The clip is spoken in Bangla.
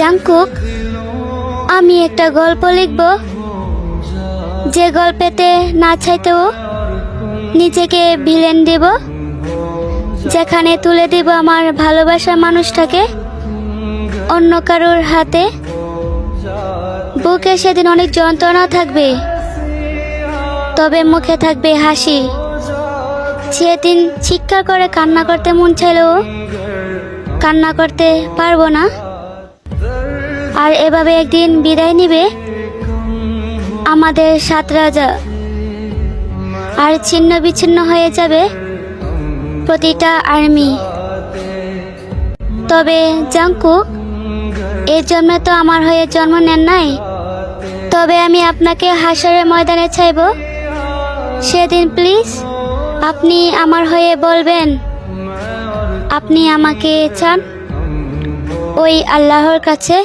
জাংকুক, আমি একটা গল্প লিখব, যে গল্পেতে না চাইতেও নিজেকে ভিলেন দেব, যেখানে তুলে দেব আমার ভালোবাসার মানুষটাকে অন্য কারোর হাতে। বুকে সেদিন অনেক যন্ত্রণা থাকবে, তবে মুখে থাকবে হাসি। সেদিন চিৎকার করে কান্না করতে মন চাইলেও কান্না করতে পারবো না। আর এভাবে একদিন বিদায় নিবে আমাদের 7 রাজা, আর ছিন্ন বিচ্ছিন্ন হয়ে যাবে প্রতিটা আর্মি। তবে জাংকুক, এর জন্য তো আমার হয়ে জন্ম নেন নাই। তবে আমি আপনাকে হাসরের ময়দানে চাইব, সেদিন প্লিজ আপনি আমার হয়ে বলবেন আপনি আমাকে চান ওই আল্লাহর কাছে।